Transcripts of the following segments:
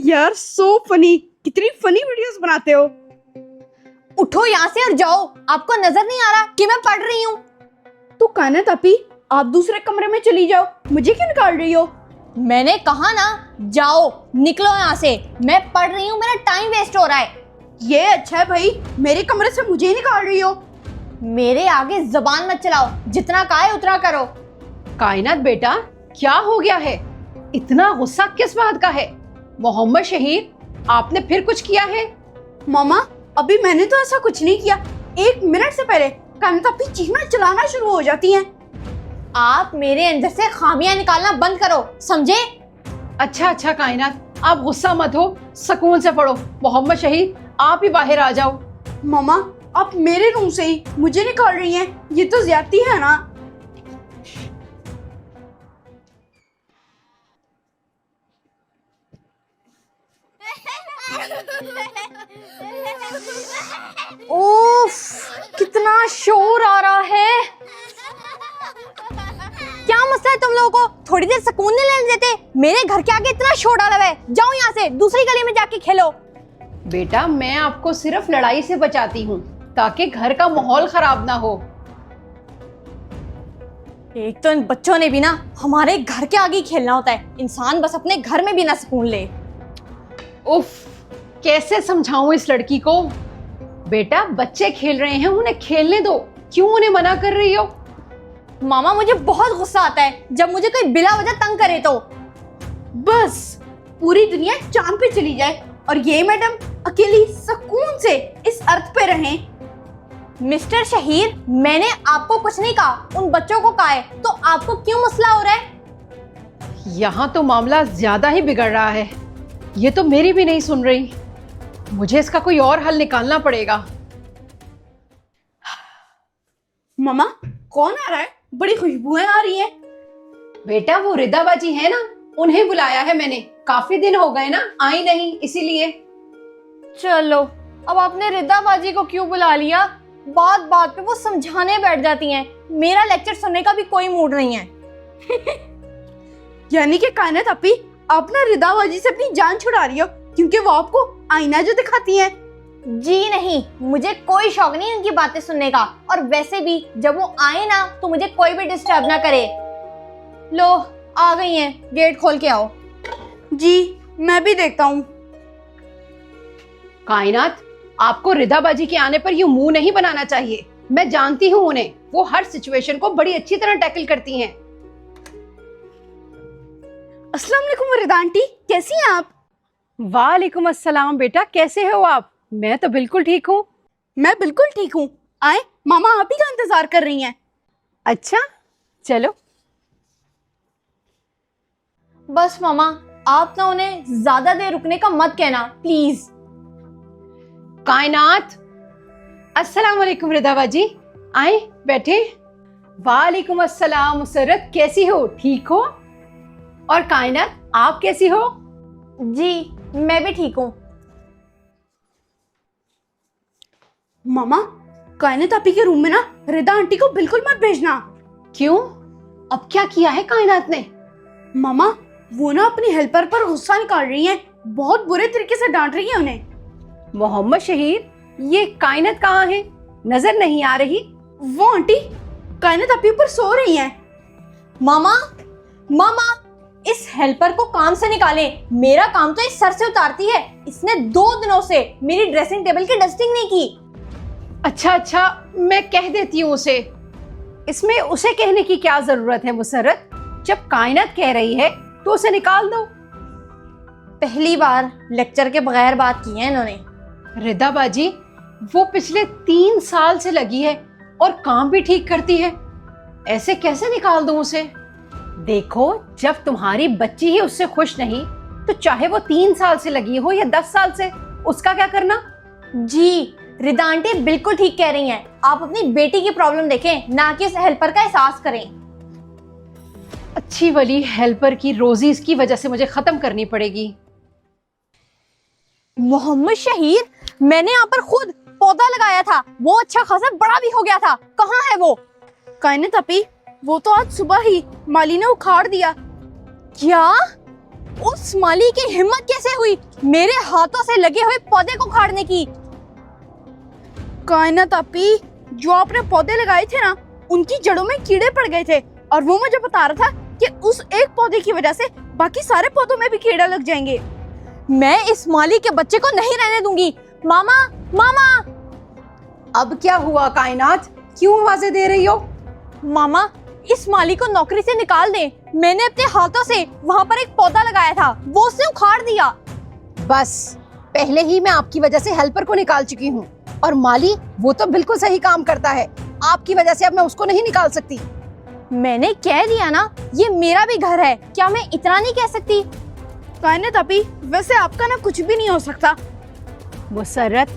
यार so funny, कितनी funny videos बनाते हो। उठो यहाँ से और जाओ, आपको नजर नहीं आ रहा कि मैं पढ़ रही हूँ। तो कायनात अपी, आप दूसरे कमरे में चली जाओ, मुझे क्यों निकाल रही हो। मैंने कहा ना, जाओ, निकलो यहाँ से, मैं पढ़ रही हूँ, मेरा टाइम वेस्ट हो रहा है। ये अच्छा है भाई, मेरे कमरे से मुझे ही निकाल रही हो। मेरे आगे जबान मत चलाओ, जितना कहा है उतना करो। कायनात बेटा, क्या हो गया है? इतना गुस्सा किस बात का है? मोहम्मद शहीर, आपने फिर कुछ किया है? मामा, अभी मैंने तो ऐसा कुछ नहीं किया। 1 मिनट से पहले कायनात अपी चीखना चलाना शुरू हो जाती हैं। आप मेरे अंदर से खामियां निकालना बंद करो, समझे? अच्छा कायनात, आप गुस्सा मत हो, सुकून से पढ़ो। मोहम्मद शहीर, आप ही बाहर आ जाओ। मामा, आप मेरे रूम से ही मुझे निकाल रही हैं, ये तो ज्यादती है ना। उफ, कितना शोर आ रहा है। क्या मसला है तुम लोगों को? थोड़ी देर सुकून नहीं लेने देते? मेरे घर के आगे इतना शोर डाला हुआ है, जाओ यहाँ से, दूसरी गली में जाके खेलो। बेटा, मैं आपको सिर्फ लड़ाई से बचाती हूँ ताकि घर का माहौल खराब ना हो। एक तो इन बच्चों ने भी ना हमारे घर के आगे ही खेलना होता है। इंसान बस अपने घर में भी ना सुकून ले। उफ, कैसे समझाऊं इस लड़की को? बेटा, बच्चे खेल रहे हैं, उन्हें खेलने दो, क्यों उन्हें मना कर रही हो? मामा, मुझे बहुत गुस्सा आता है जब मुझे कोई बिला वजह तंग करे तो। बस पूरी दुनिया चांद पे चली जाए और ये मैडम अकेली सुकून से इस अर्थ पे रहें। मिस्टर शहीर, मैंने आपको कुछ नहीं कहा, उन बच्चों को कहा है, तो आपको क्यों मसला हो रहा है? यहाँ तो मामला ज्यादा ही बिगड़ रहा है। ये तो मेरी भी नहीं सुन रही। मुझे इसका कोई और हल निकालना पड़ेगा। मामा, कौन आ रहा है? बड़ी खुशबुएं आ रही हैं। बेटा, वो रिदा बाजी है ना, उन्हें बुलाया है मैंने। काफी दिन हो गए ना, आई नहीं, इसीलिए। चलो, अब आपने रिदा बाजी को क्यों बुला लिया? बात बात पे वो समझाने बैठ जाती हैं। मेरा लेक्चर सुनने का भी कोई मूड नहीं है। यानी कि कायनात अपी, आप ना रिदा बाजी से अपनी जान छुड़ा रही हो क्योंकि वो आपको आईना जो दिखाती हैं। जी नहीं, मुझे कोई शौक नहीं उनकी बातें सुनने का। और वैसे भी जब वो आए ना तो मुझे कोई भी डिस्टर्ब ना करे। लो, आ गई हैं, गेट खोल के आओ। जी, मैं भी देखता हूँ। कायनात, आपको रिदा बाजी के आने पर यूं मुंह नहीं बनाना चाहिए। मैं जानती हूँ उन्हें, वो हर सिचुएशन को बड़ी अच्छी तरह टैकल करती हैं। अस्सलाम वालेकुम रिदा आंटी, कैसी हैं आप? वालेकुम अस्सलाम बेटा, कैसे हो आप? मैं तो बिल्कुल ठीक हूँ। मैं बिल्कुल ठीक हूँ। आए, मामा आप ही का इंतजार कर रही हैं। अच्छा, चलो। बस मामा, आप ना उन्हें ज्यादा देर रुकने का मत कहना, प्लीज। कायनात, अस्सलाम वालेकुम रिदा बाजी, आए बैठे। वालेकुम अस्सलाम मुसर्रत, कैसी हो? ठीक हो? और कायनात, आप कैसी हो? जी, मैं भी ठीक हूँ। मामा, कायनात अपी के रूम में ना रिदा आंटी को बिल्कुल मत भेजना। क्यों? अब क्या किया है कायनात ने? मामा, वो ना अपनी हेल्पर पर गुस्सा निकाल रही हैं, बहुत बुरे तरीके से डांट रही हैं उन्हें। मोहम्मद शहीर, ये कायनात कहाँ है? नजर नहीं आ रही। वो आंटी कायनात अपी पर सो रही हैं। मामा, मामा, इस हेल्पर को काम से निकालें। मेरा काम तो इस सर से उतारती है। इसने 2 दिनों से मेरी ड्रेसिंग टेबल की डस्टिंग नहीं की। अच्छा, मैं कह देती हूँ उसे। इसमें उसे कहने की क्या जरूरत है मुसर्रत? जब कायनात कह रही है तो उसे निकाल दो। पहली बार लेक्चर के बगैर बात की है इन्होंने। रिदा बाजी, वो पिछले 3 साल से लगी है और काम भी ठीक करती है, ऐसे कैसे निकाल दूं उसे? देखो, जब तुम्हारी बच्ची ही उससे खुश नहीं तो चाहे वो 3 साल से लगी हो या 10 साल से, उसका क्या करना? जी, रिदा आंटी बिल्कुल ठीक कह रही हैं। आप अपनी बेटी की प्रॉब्लम देखें, ना कि इस हेल्पर का एहसास करें। अच्छी वाली हेल्पर की रोजी इसकी वजह से मुझे खत्म करनी पड़ेगी। मोहम्मद शहीर, मैंने यहाँ पर खुद पौधा लगाया था, वो अच्छा खासा बड़ा भी हो गया था। कहाँ है वो? कायनात अपी, वो तो आज सुबह ही माली ने उखाड़ दिया। क्या? उस माली की हिम्मत कैसे हुई मेरे हाथों से लगे हुए पौधे को उखाड़ने की? कायनात आपी, जो आपने पौधे लगाए थे ना, उनकी जड़ों में कीड़े पड़ गए थे और वो मुझे बता रहा था कि उस एक पौधे की वजह से बाकी सारे पौधों में भी कीड़ा लग जाएंगे। मैं इस माली के बच्चे को नहीं रहने दूंगी। मामा, मामा, अब क्या हुआ कायनात, क्यों आवाजें दे रही हो? मामा, इस माली को नौकरी से निकाल दे। मैंने अपने हाथों से वहाँ पर एक पौधा लगाया था, वो उसने उखाड़ दिया। बस पहले ही मैं आपकी वजह से हेल्पर को निकाल चुकी हूँ, और माली वो तो बिल्कुल सही काम करता है। आपकी वजह से अब मैं उसको नहीं निकाल सकती। मैंने कह दिया ना, ये मेरा भी घर है, क्या मैं इतना नहीं कह सकती? कायनात आपी, वैसे आपका ना कुछ भी नहीं हो सकता। मुसर्रत,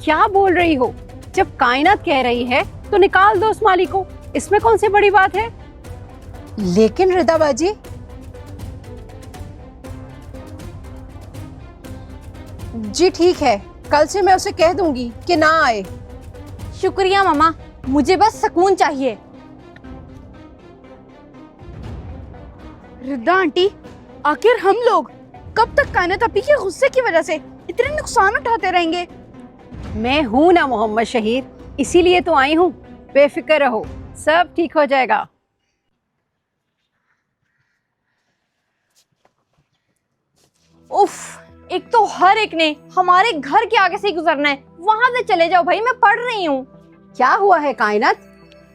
क्या बोल रही हो? जब कायनात कह रही है तो निकाल दो उस माली को, इसमें कौन सी बड़ी बात है? लेकिन रिदा बाजी, जी ठीक है, कल से मैं उसे कह दूंगी कि ना आए। शुक्रिया मामा, मुझे बस सुकून चाहिए। रिदा आंटी, आखिर हम लोग कब तक कायनात आपी के गुस्से की वजह से इतने नुकसान उठाते रहेंगे? मैं हूं ना मोहम्मद शहीर, इसीलिए तो आई हूँ। बेफिक्र रहो, सब ठीक हो जाएगा। उफ, एक तो हर एक ने हमारे घर के आगे से ही गुजरना है। वहां से चले जाओ भाई, मैं पढ़ रही हूँ। क्या हुआ है कायनात,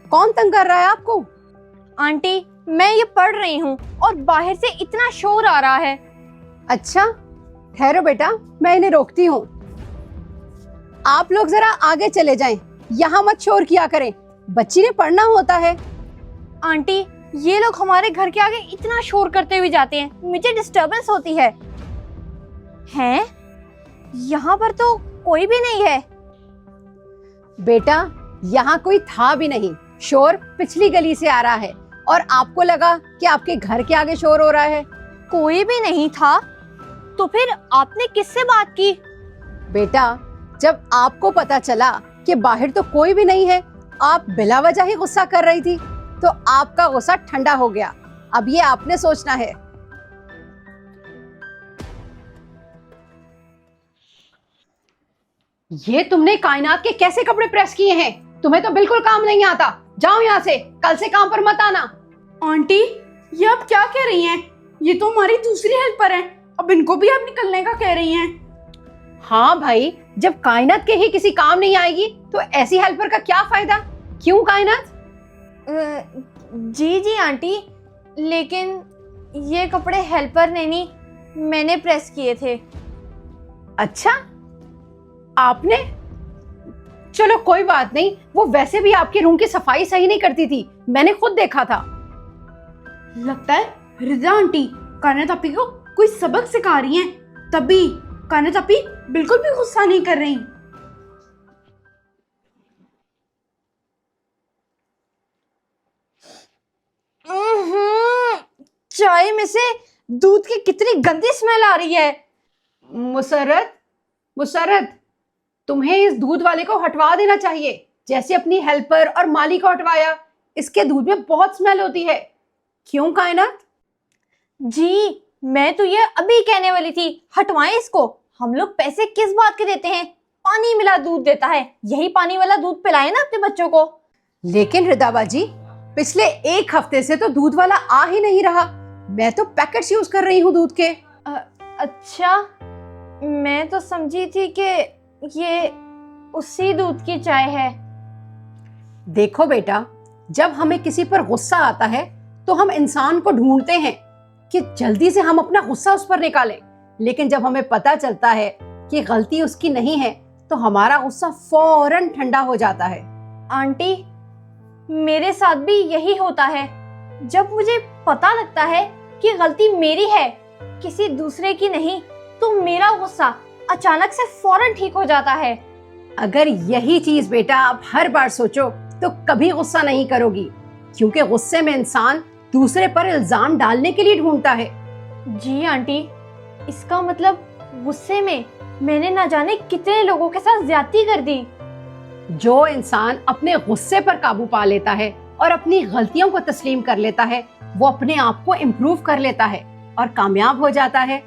कौन तंग कर रहा है आपको? आंटी, मैं ये पढ़ रही हूँ और बाहर से इतना शोर आ रहा है। अच्छा, ठहरो बेटा, मैं इन्हें रोकती हूँ। आप लोग जरा आगे चले जाएं, यहाँ मत शोर किया करें, बच्ची ने पढ़ना होता है। आंटी, ये लोग हमारे घर के आगे इतना शोर करते हुए जाते हैं, मुझे डिस्टरबेंस होती है। हैं? यहाँ पर तो कोई भी नहीं है। बेटा, यहाँ कोई था भी नहीं, शोर पिछली गली से आ रहा है, और आपको लगा कि आपके घर के आगे शोर हो रहा है। कोई भी नहीं था, तो फिर आपने किससे बात की? बेटा, जब आपको पता चला कि बाहर तो कोई भी नहीं है, आप बिला वजह ही गुस्सा कर रही थी, तो आपका गुस्सा ठंडा हो गया। अब ये आपने सोचना है। ये तुमने कायनात के कैसे कपड़े प्रेस किए हैं? तुम्हें तो बिल्कुल काम नहीं आता। जाओ यहाँ से, कल से काम पर मत आना। आंटी, ये आप क्या कह रही हैं? ये तो हमारी दूसरी हेल्पर हैं, अब इनको भी आप निकलने का कह रही हैं? हाँ भाई, जब कायनात के ही किसी काम नहीं आएगी तो ऐसी हेल्पर का क्या फायदा? क्यों कायनात? जी जी आंटी, लेकिन ये कपड़े हेल्पर ने नहीं, मैंने प्रेस किए थे। अच्छा, आपने? चलो कोई बात नहीं, वो वैसे भी आपके रूम की सफाई सही नहीं करती थी, मैंने खुद देखा था। लगता है रिदा आंटी कायनात आपी को कोई सबक सिखा रही हैं, तभी कायनात आपी बिल्कुल भी गुस्सा नहीं कर रही। चाय में से दूध की कितनी गंदी स्मेल आ रही है। मुसर्रत, मुसर्रत, तुम्हें इस दूध वाले को हटवा देना चाहिए, जैसे अपनी हेल्पर और माली को हटवाया। इसके दूध में बहुत स्मेल होती है। क्यों कायनात? जी, मैं तो ये अभी कहने वाली थी, हटवाएं इसको। हम लोग पैसे किस बात के देते हैं? पानी मिला दूध देता है, यही पानी वाला दूध पिलाए ना अपने बच्चों को। लेकिन रिदाबाजी, पिछले एक हफ्ते से तो दूध वाला आ ही नहीं रहा। मैं तो पैकेट्स यूज कर रही हूँ दूध के। अच्छा, मैं तो समझी थी कि ये उसी दूध की चाय है। देखो बेटा, जब हमें किसी पर गुस्सा आता है तो हम इंसान को ढूंढते हैं कि जल्दी से हम अपना गुस्सा उस पर निकालें, लेकिन जब हमें पता चलता है कि गलती उसकी नहीं है तो हमारा गुस्सा फौरन ठंडा हो जाता है। आंटी, मेरे साथ भी यही होता है। जब मुझे पता लगता है कि गलती मेरी है, किसी दूसरे की नहीं, तो मेरा गुस्सा अचानक से फौरन ठीक हो जाता है। अगर यही चीज बेटा आप हर बार सोचो तो कभी गुस्सा नहीं करोगी, क्योंकि गुस्से में इंसान दूसरे पर इल्जाम डालने के लिए ढूंढता है। जी आंटी, इसका मतलब गुस्से में मैंने ना जाने कितने लोगों के साथ ज्यादती कर दी। जो इंसान अपने गुस्से पर काबू पा लेता है और अपनी गलतियों को तस्लीम कर लेता है, वो अपने आप को इम्प्रूव कर लेता है और कामयाब हो जाता है।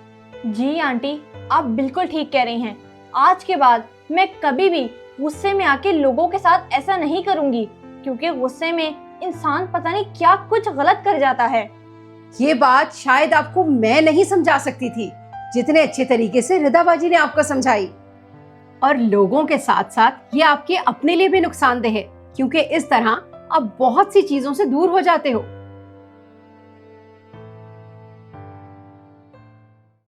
जी आंटी, आप बिल्कुल ठीक कह रही हैं। आज के बाद मैं कभी भी गुस्से में आके लोगों के साथ ऐसा नहीं करूंगी, क्योंकि गुस्से में इंसान पता नहीं क्या कुछ गलत कर जाता है। ये बात शायद आपको मैं नहीं समझा सकती थी जितने अच्छे तरीके से रिदा बाजी ने आपको समझाई। और लोगों के साथ साथ ये आपके अपने लिए भी नुकसानदेह है, क्योंकि इस तरह आप बहुत सी चीजों से दूर हो जाते हो।